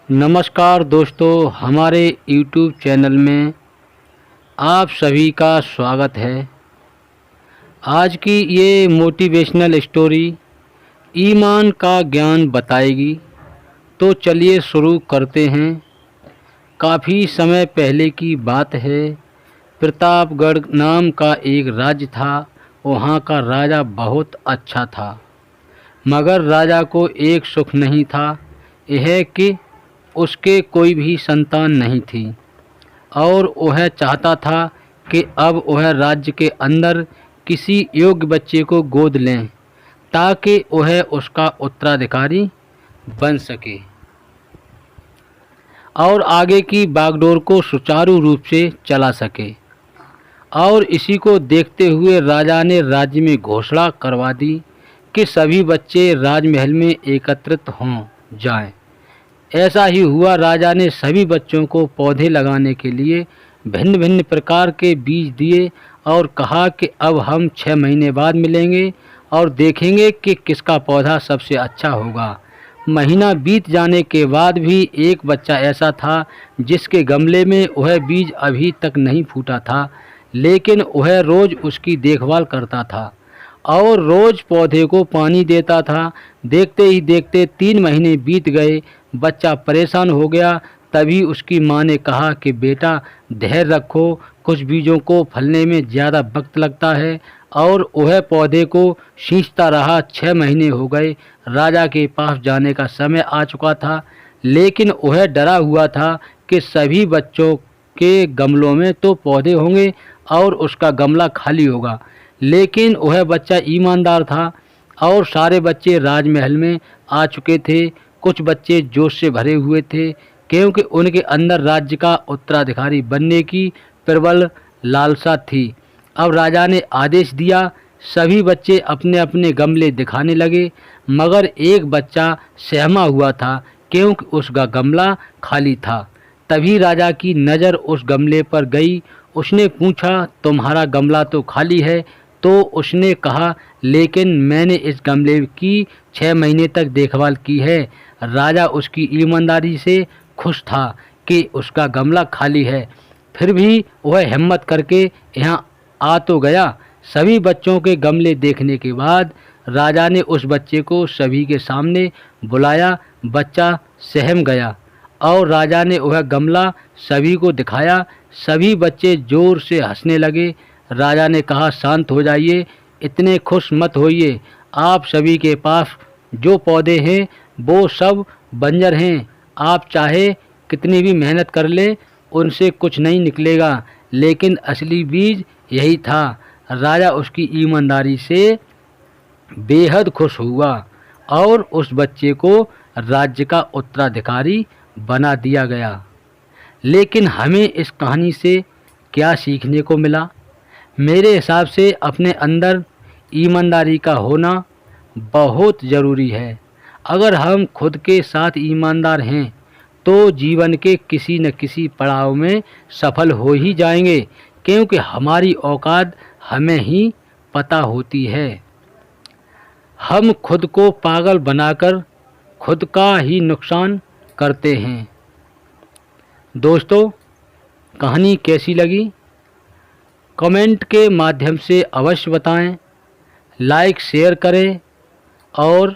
नमस्कार दोस्तों, हमारे YouTube चैनल में आप सभी का स्वागत है। आज की ये मोटिवेशनल स्टोरी ईमान का ज्ञान बताएगी। तो चलिए शुरू करते हैं। काफ़ी समय पहले की बात है। प्रतापगढ़ नाम का एक राज्य था। वहाँ का राजा बहुत अच्छा था, मगर राजा को एक सुख नहीं था, यह कि उसके कोई भी संतान नहीं थी और वह चाहता था कि अब वह राज्य के अंदर किसी योग्य बच्चे को गोद लें ताकि वह उसका उत्तराधिकारी बन सके और आगे की बागडोर को सुचारू रूप से चला सके। और इसी को देखते हुए राजा ने राज्य में घोषणा करवा दी कि सभी बच्चे राजमहल में एकत्रित हों जाएं। ऐसा ही हुआ। राजा ने सभी बच्चों को पौधे लगाने के लिए भिन्न भिन्न प्रकार के बीज दिए और कहा कि अब हम 6 महीने बाद मिलेंगे और देखेंगे कि किसका पौधा सबसे अच्छा होगा। महीना बीत जाने के बाद भी एक बच्चा ऐसा था जिसके गमले में वह बीज अभी तक नहीं फूटा था, लेकिन वह रोज़ उसकी देखभाल करता था और रोज़ पौधे को पानी देता था। देखते ही देखते 3 महीने बीत गए। बच्चा परेशान हो गया। तभी उसकी माँ ने कहा कि बेटा धैर्य रखो, कुछ बीजों को फलने में ज़्यादा वक्त लगता है। और वह पौधे को सींचता रहा। 6 महीने हो गए। राजा के पास जाने का समय आ चुका था, लेकिन वह डरा हुआ था कि सभी बच्चों के गमलों में तो पौधे होंगे और उसका गमला खाली होगा। लेकिन वह बच्चा ईमानदार था और सारे बच्चे राजमहल में आ चुके थे। कुछ बच्चे जोश से भरे हुए थे क्योंकि उनके अंदर राज्य का उत्तराधिकारी बनने की प्रबल लालसा थी। अब राजा ने आदेश दिया, सभी बच्चे अपने अपने गमले दिखाने लगे, मगर एक बच्चा सहमा हुआ था क्योंकि उसका गमला खाली था। तभी राजा की नज़र उस गमले पर गई। उसने पूछा, तुम्हारा गमला तो खाली है? तो उसने कहा, लेकिन मैंने इस गमले की 6 महीने तक देखभाल की है। राजा उसकी ईमानदारी से खुश था कि उसका गमला खाली है, फिर भी वह हिम्मत करके यहाँ आ तो गया। सभी बच्चों के गमले देखने के बाद राजा ने उस बच्चे को सभी के सामने बुलाया। बच्चा सहम गया और राजा ने वह गमला सभी को दिखाया। सभी बच्चे ज़ोर से हंसने लगे। राजा ने कहा, शांत हो जाइए, इतने खुश मत होइए। आप सभी के पास जो पौधे हैं वो सब बंजर हैं। आप चाहे कितनी भी मेहनत कर ले, उनसे कुछ नहीं निकलेगा, लेकिन असली बीज यही था। राजा उसकी ईमानदारी से बेहद खुश हुआ और उस बच्चे को राज्य का उत्तराधिकारी बना दिया गया। लेकिन हमें इस कहानी से क्या सीखने को मिला? मेरे हिसाब से अपने अंदर ईमानदारी का होना बहुत ज़रूरी है। अगर हम खुद के साथ ईमानदार हैं तो जीवन के किसी न किसी पड़ाव में सफल हो ही जाएंगे, क्योंकि हमारी औकात हमें ही पता होती है। हम खुद को पागल बनाकर खुद का ही नुकसान करते हैं। दोस्तों, कहानी कैसी लगी कमेंट के माध्यम से अवश्य बताएं। लाइक शेयर करें और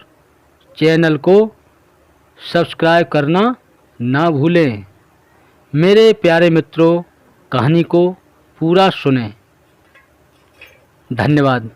चैनल को सब्सक्राइब करना ना भूलें। मेरे प्यारे मित्रों, कहानी को पूरा सुनें। धन्यवाद।